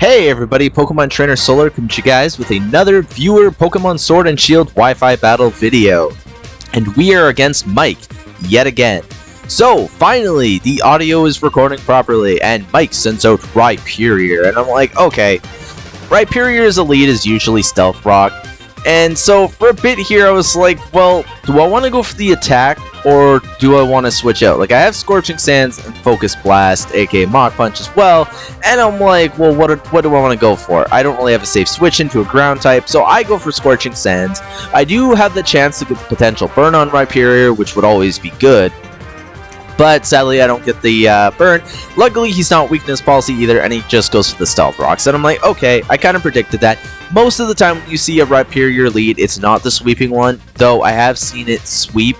Hey everybody, Pokemon Trainer Solar coming to you guys with another viewer Pokemon Sword and Shield Wi-Fi battle video. And we are against Mike, yet again. So, finally, the audio is recording properly, and Mike sends out Rhyperior, and I'm like, okay, Rhyperior's elite is usually Stealth Rock, and so for a bit here I was like, well, do I want to go for the attack, or do I want to switch out? Like, I have Scorching Sands and Focus Blast, aka Mach Punch as well, and I'm like, well, what do I want to go for? I don't really have a safe switch into a ground type, so I go for Scorching Sands. I do have the chance to get the potential burn on Rhyperior, which would always be good, but sadly I don't get the burn. Luckily he's not weakness policy either, and he just goes for the Stealth Rocks, and I'm like, okay, I kind of predicted that. Most of the time when you see a Rhyperior lead, it's not the sweeping one, though I have seen it sweep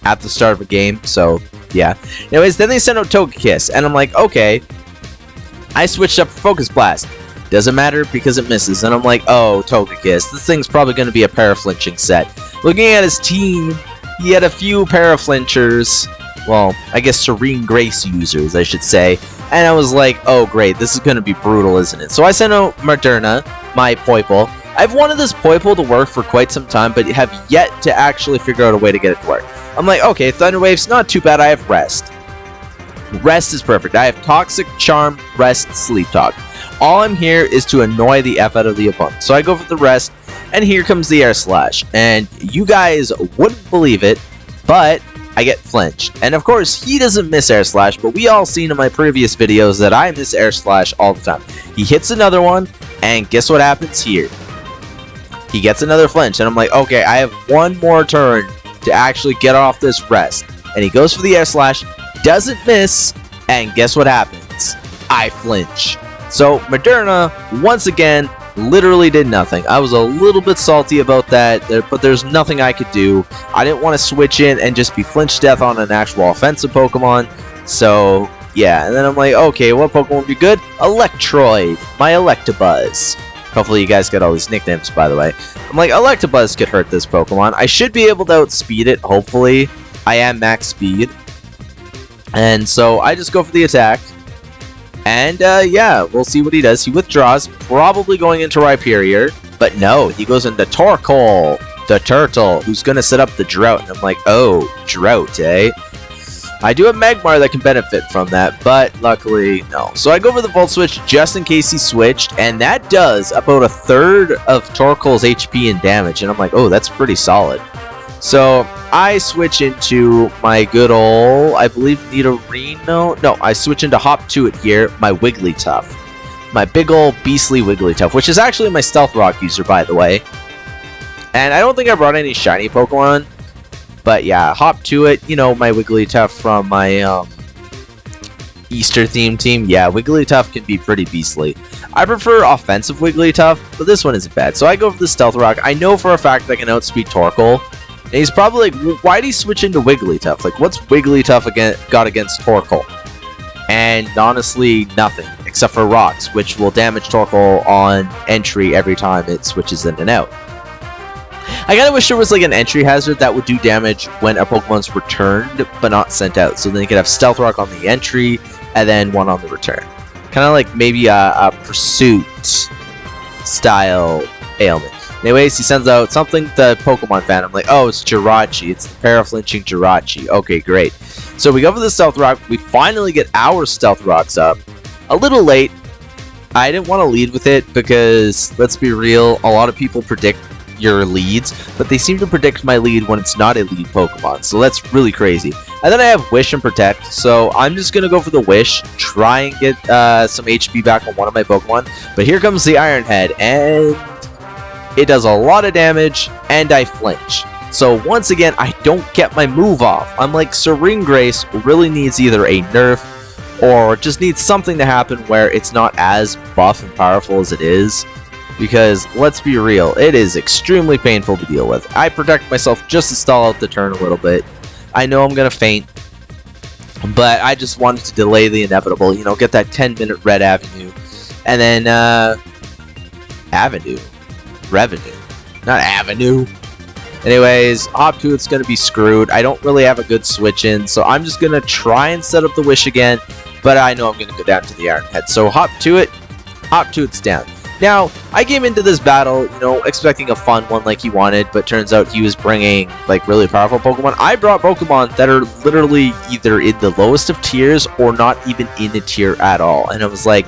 at the start of a game, so yeah. Anyways, then they send out Togekiss, and I'm like, okay. I switched up for Focus Blast. Doesn't matter because it misses, and I'm like, oh, Togekiss. This thing's probably going to be a paraflinching set. Looking at his team, he had a few paraflinchers. Well, I guess Serene Grace users, I should say. And I was like, oh great, this is going to be brutal, isn't it? So I sent out Moderna, my Poiple. I've wanted this Poiple to work for quite some time, but have yet to actually figure out a way to get it to work. I'm like, okay, Thunder Wave's not too bad, I have Rest. Rest is perfect. I have Toxic, Charm, Rest, Sleep Talk. All I'm here is to annoy the F out of the opponent. So I go for the Rest, and here comes the Air Slash. And you guys wouldn't believe it, but I get flinched. And of course, he doesn't miss Air Slash, but we all seen in my previous videos that I miss Air Slash all the time. He hits another one, and guess what happens here? He gets another flinch, and I'm like, okay, I have one more turn to actually get off this Rest. And he goes for the Air Slash, doesn't miss, and guess what happens? I flinch. So, Moderna, once again, literally did nothing. I was a little bit salty about that, but there's nothing I could do. I didn't want to switch in and just be flinch death on an actual offensive Pokemon. So, yeah, and then I'm like, okay, what Pokemon would be good? Electroid, my Electabuzz. Hopefully you guys get all these nicknames, by the way. I'm like, Electabuzz could hurt this Pokemon. I should be able to outspeed it, hopefully. I am max speed. And so I just go for the attack. And, yeah, we'll see what he does. He withdraws, probably going into Rhyperior. But no, he goes into Torkoal, the turtle, who's going to set up the Drought. And I'm like, oh, Drought, eh? I do have Magmar that can benefit from that, but luckily, no. So I go for the Volt Switch just in case he switched, and that does about a third of Torkoal's HP and damage, and I'm like, oh, that's pretty solid. So I switch into my good ol', I believe, Nidorino? No, I switch into Hop to it here, my Wigglytuff. My big ol' beastly Wigglytuff, which is actually my Stealth Rock user, by the way. And I don't think I brought any shiny Pokemon. But yeah, Hop to it, you know, my Wigglytuff from my Easter-themed team. Yeah, Wigglytuff can be pretty beastly. I prefer offensive Wigglytuff, but this one isn't bad. So I go for the Stealth Rock. I know for a fact I can outspeed Torkoal. And he's probably like, well, why'd he switch into Wigglytuff? Like, what's Wigglytuff got against Torkoal? And honestly, nothing, except for Rocks, which will damage Torkoal on entry every time it switches in and out. I kind of wish there was like an entry hazard that would do damage when a Pokemon's returned, but not sent out. So then you could have Stealth Rock on the entry, and then one on the return. Kind of like maybe a Pursuit style ailment. Anyways, he sends out something, the Pokemon fan. I'm like, oh, it's Jirachi. It's the paraflinching Jirachi. Okay, great. So we go for the Stealth Rock. We finally get our Stealth Rocks up. A little late. I didn't want to lead with it because, let's be real, a lot of people predict your leads, but they seem to predict my lead when it's not a lead Pokemon, so that's really crazy. And then I have Wish and Protect, so I'm just gonna go for the Wish, try and get some HP back on one of my Pokemon. But here comes the Iron Head, and it does a lot of damage, and I flinch. So once again, I don't get my move off. I'm like, Serene Grace really needs either a nerf or just needs something to happen where it's not as buff and powerful as it is. Because, let's be real, it is extremely painful to deal with. I protect myself just to stall out the turn a little bit. I know I'm going to faint, but I just wanted to delay the inevitable, you know, get that 10-minute Red Avenue. And then, Revenue. Not Avenue. Anyways, Hop to it's going to be screwed. I don't really have a good switch in, so I'm just going to try and set up the Wish again, but I know I'm going to go down to the Iron Head. So Hop to it. up to its down. Now, I came into this battle, you know, expecting a fun one like he wanted, but turns out he was bringing, like, really powerful Pokemon. I brought Pokemon that are literally either in the lowest of tiers or not even in a tier at all. And I was like,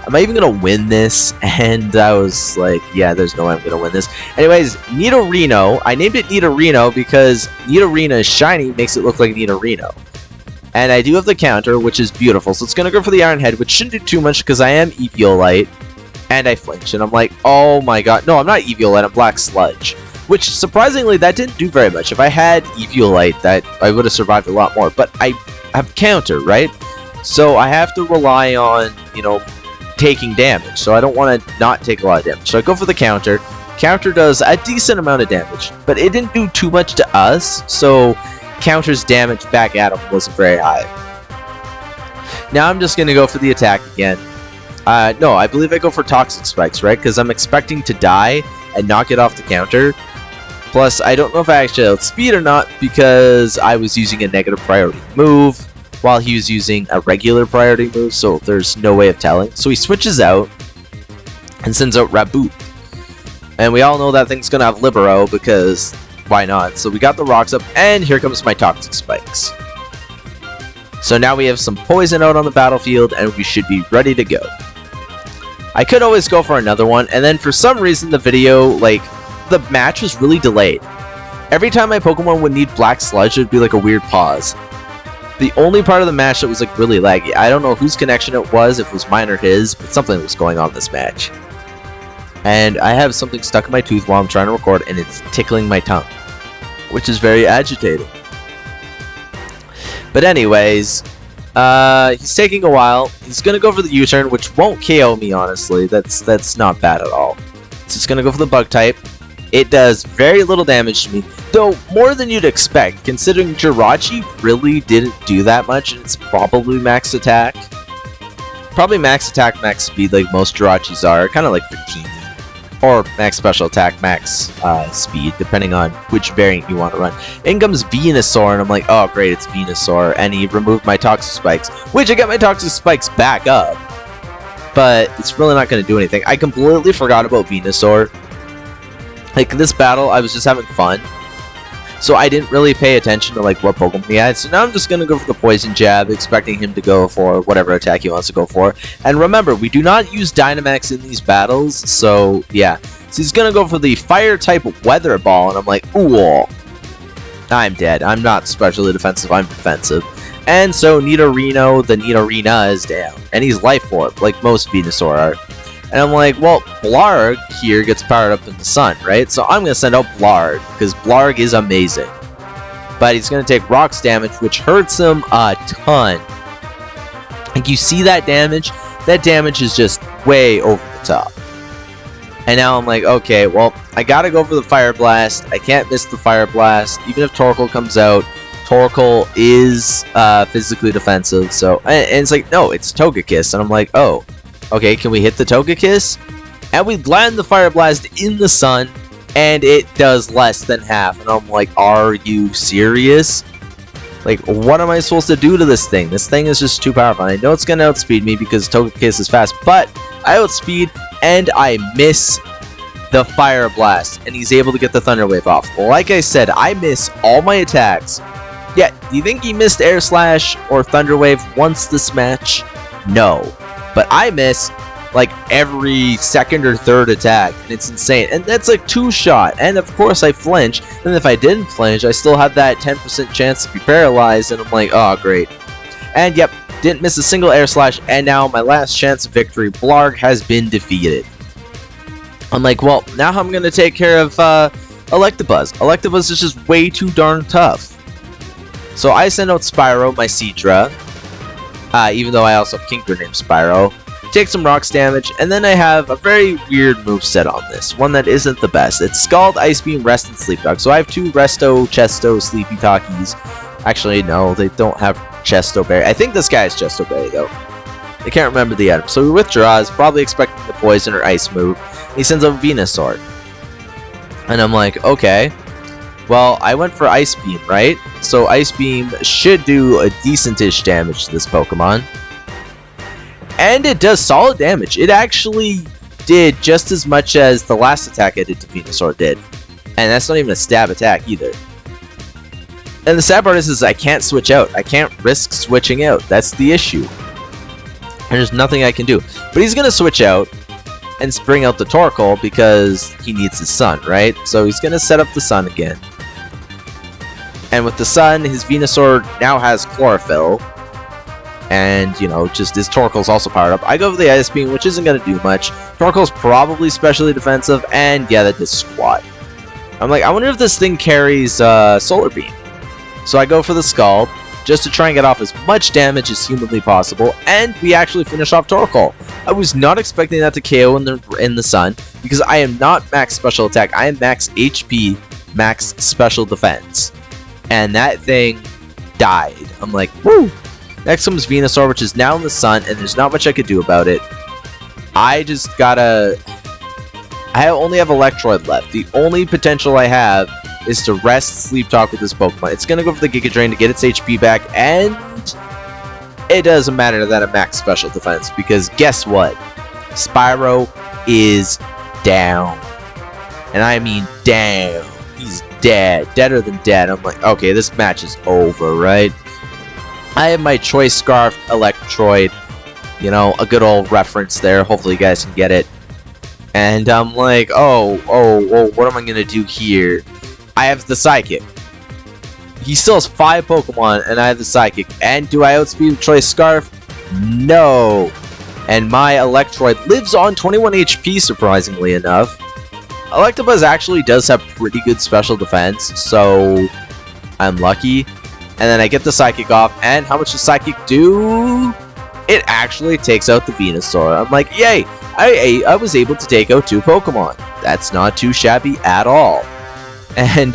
am I even going to win this? And I was like, yeah, there's no way I'm going to win this. Anyways, Nidorino, I named it Nidorino because Nidorina is shiny, makes it look like Nidorino. And I do have the counter, which is beautiful. So it's going to go for the Iron Head, which shouldn't do too much because I am Eviolite. And I flinch, and I'm like, oh my god. No, I'm not Eviolite, I'm Black Sludge. Which, surprisingly, that didn't do very much. If I had Eviolite, that I would have survived a lot more. But I have counter, right? So I have to rely on, you know, taking damage. So I don't want to not take a lot of damage. So I go for the counter. Counter does a decent amount of damage. But it didn't do too much to us. So counter's damage back at him wasn't very high. Now I'm just going to go for the attack again. No, I believe I go for Toxic Spikes, right? Because I'm expecting to die and not get off the counter. Plus, I don't know if I actually outspeed or not because I was using a negative priority move while he was using a regular priority move, so there's no way of telling. So he switches out and sends out Raboot. And we all know that thing's going to have Libero because why not? So we got the rocks up, and here comes my Toxic Spikes. So now we have some poison out on the battlefield, and we should be ready to go. I could always go for another one, and then for some reason the video, like, the match was really delayed. Every time my Pokemon would need Black Sludge, it would be like a weird pause. The only part of the match that was like really laggy, I don't know whose connection it was, if it was mine or his, but something was going on in this match. And I have something stuck in my tooth while I'm trying to record, and it's tickling my tongue, which is very agitating. But anyways, he's taking a while. He's gonna go for the U-turn, which won't KO me, honestly. That's not bad at all. So it's gonna go for the bug type. It does very little damage to me, though more than you'd expect, considering Jirachi really didn't do that much, and it's probably max attack. Probably max attack, max speed, like most Jirachis are, kind of like Victini. Or max special attack, max speed, depending on which variant you want to run. In comes Venusaur, and I'm like, oh great, it's Venusaur, and he removed my Toxic Spikes, which I got my Toxic Spikes back up. But it's really not going to do anything. I completely forgot about Venusaur. Like, this battle, I was just having fun. So I didn't really pay attention to, like, what Pokemon he had. So now I'm just going to go for the Poison Jab, expecting him to go for whatever attack he wants to go for. And remember, we do not use Dynamax in these battles, so, yeah. So he's going to go for the Fire-type Weather Ball, and I'm like, ooh, I'm dead. I'm not specially defensive, I'm defensive. And so Nidorino, the Nidorina, is down. And he's Life Orb, like most Venusaur are. And I'm like, well, Blarg here gets powered up in the sun, right? So I'm going to send out Blarg, because Blarg is amazing. But he's going to take rocks damage, which hurts him a ton. Like, you see that damage? That damage is just way over the top. And now I'm like, okay, well, I got to go for the Fire Blast. I can't miss the Fire Blast. Even if Torkoal comes out, Torkoal is physically defensive. So, and it's like, no, it's Togekiss. And I'm like, oh. Okay, can we hit the Togekiss? And we land the Fire Blast in the sun, and it does less than half. And I'm like, are you serious? Like, what am I supposed to do to this thing? This thing is just too powerful. I know it's going to outspeed me because Togekiss is fast, but I outspeed, and I miss the Fire Blast, and he's able to get the Thunder Wave off. Like I said, I miss all my attacks. Yeah, do you think he missed Air Slash or Thunder Wave once this match? No. But I miss, like, every second or third attack, and it's insane. And that's like 2-shot, and of course I flinch, and if I didn't flinch, I still had that 10% chance to be paralyzed, and I'm like, oh, great. And yep, didn't miss a single Air Slash, and now my last chance of victory, Blarg, has been defeated. I'm like, well, now I'm going to take care of Electabuzz. Electabuzz is just way too darn tough. So I send out Spyro, my Seadra. Even though I also have Kinker named Spyro. Take some rocks damage, and then I have a very weird moveset on this. One that isn't the best. It's Scald, Ice Beam, Rest, and Sleep Talk. So I have 2 Resto, Chesto, Sleepy Talkies. Actually, no, they don't have Chesto Berry. I think this guy is Chesto Berry, though. I can't remember the item. So he withdraws, probably expecting the Poison or Ice move. He sends out Venusaur. And I'm like, okay. Well, I went for Ice Beam, right? So Ice Beam should do a decent-ish damage to this Pokemon. And it does solid damage. It actually did just as much as the last attack I did to Venusaur did. And that's not even a stab attack either. And the sad part is I can't switch out. I can't risk switching out. That's the issue. There's nothing I can do. But he's going to switch out and bring out the Torkoal because he needs his sun, right? So he's going to set up the sun again. And with the sun, his Venusaur now has Chlorophyll. And, you know, just his Torkoal's also powered up. I go for the Ice Beam, which isn't going to do much. Torkoal's probably specially defensive, and yeah, that does squat. I'm like, I wonder if this thing carries Solar Beam. So I go for the Scald, just to try and get off as much damage as humanly possible, and we actually finish off Torkoal. I was not expecting that to KO in the sun, because I am not max special attack, I am max HP, max special defense. And that thing died. I'm like, woo! Next comes Venusaur, which is now in the sun, and there's not much I could do about it. I just gotta... I only have Electroid left. The only potential I have is to rest Sleep Talk with this Pokemon. It's gonna go for the Giga Drain to get its HP back, and it doesn't matter that I'm max special defense, because guess what? Spyro is down. And I mean down. He's dead. Deader than dead. I'm like, okay, this match is over, right? I have my Choice Scarf Electroid. You know, a good old reference there. Hopefully you guys can get it. And I'm like, oh, what am I going to do here? I have the Psychic. He still has 5 Pokemon, and I have the Psychic. And do I outspeed the Choice Scarf? No. And my Electroid lives on 21 HP, surprisingly enough. Electabuzz actually does have pretty good special defense, so I'm lucky. And then I get the Psychic off, and how much does Psychic do? It actually takes out the Venusaur. I'm like, yay! I was able to take out 2 Pokemon. That's not too shabby at all. And,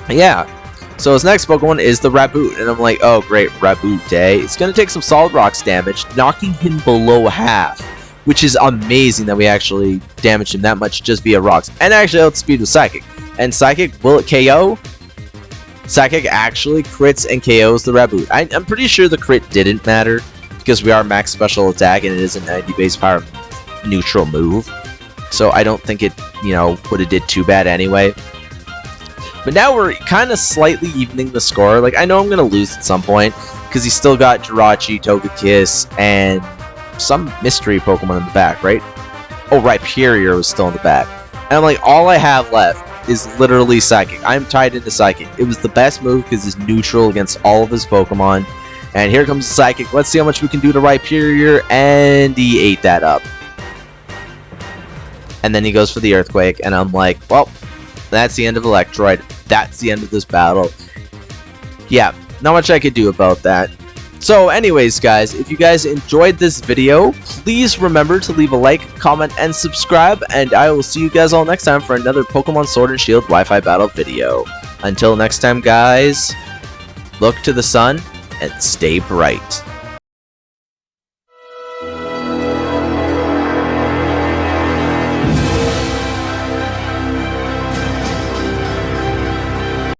yeah. So his next Pokemon is the Raboot, and I'm like, oh great, Raboot Day. It's going to take some Solid Rocks damage, knocking him below half. Which is amazing that we actually damaged him that much just via rocks. And actually outspeed with Psychic. And Psychic, will it KO? Psychic actually crits and KOs the Raboot. I'm pretty sure the crit didn't matter, because we are max special attack and it is a 90 base power neutral move. So I don't think it, you know, would have did too bad anyway. But now we're kind of slightly evening the score. Like, I know I'm going to lose at some point, because he's still got Jirachi, Togekiss, and some mystery Pokemon in the back, right? Oh, Rhyperior was still in the back. And I'm like, all I have left is literally Psychic. I'm tied into Psychic. It was the best move because it's neutral against all of his Pokemon. And here comes Psychic. Let's see how much we can do to Rhyperior. And he ate that up. And then he goes for the Earthquake. And I'm like, well, that's the end of Electroid. That's the end of this battle. Yeah, not much I could do about that. So anyways, guys, if you guys enjoyed this video, please remember to leave a like, comment, and subscribe, and I will see you guys all next time for another Pokemon Sword and Shield Wi-Fi battle video. Until next time, guys, look to the sun and stay bright.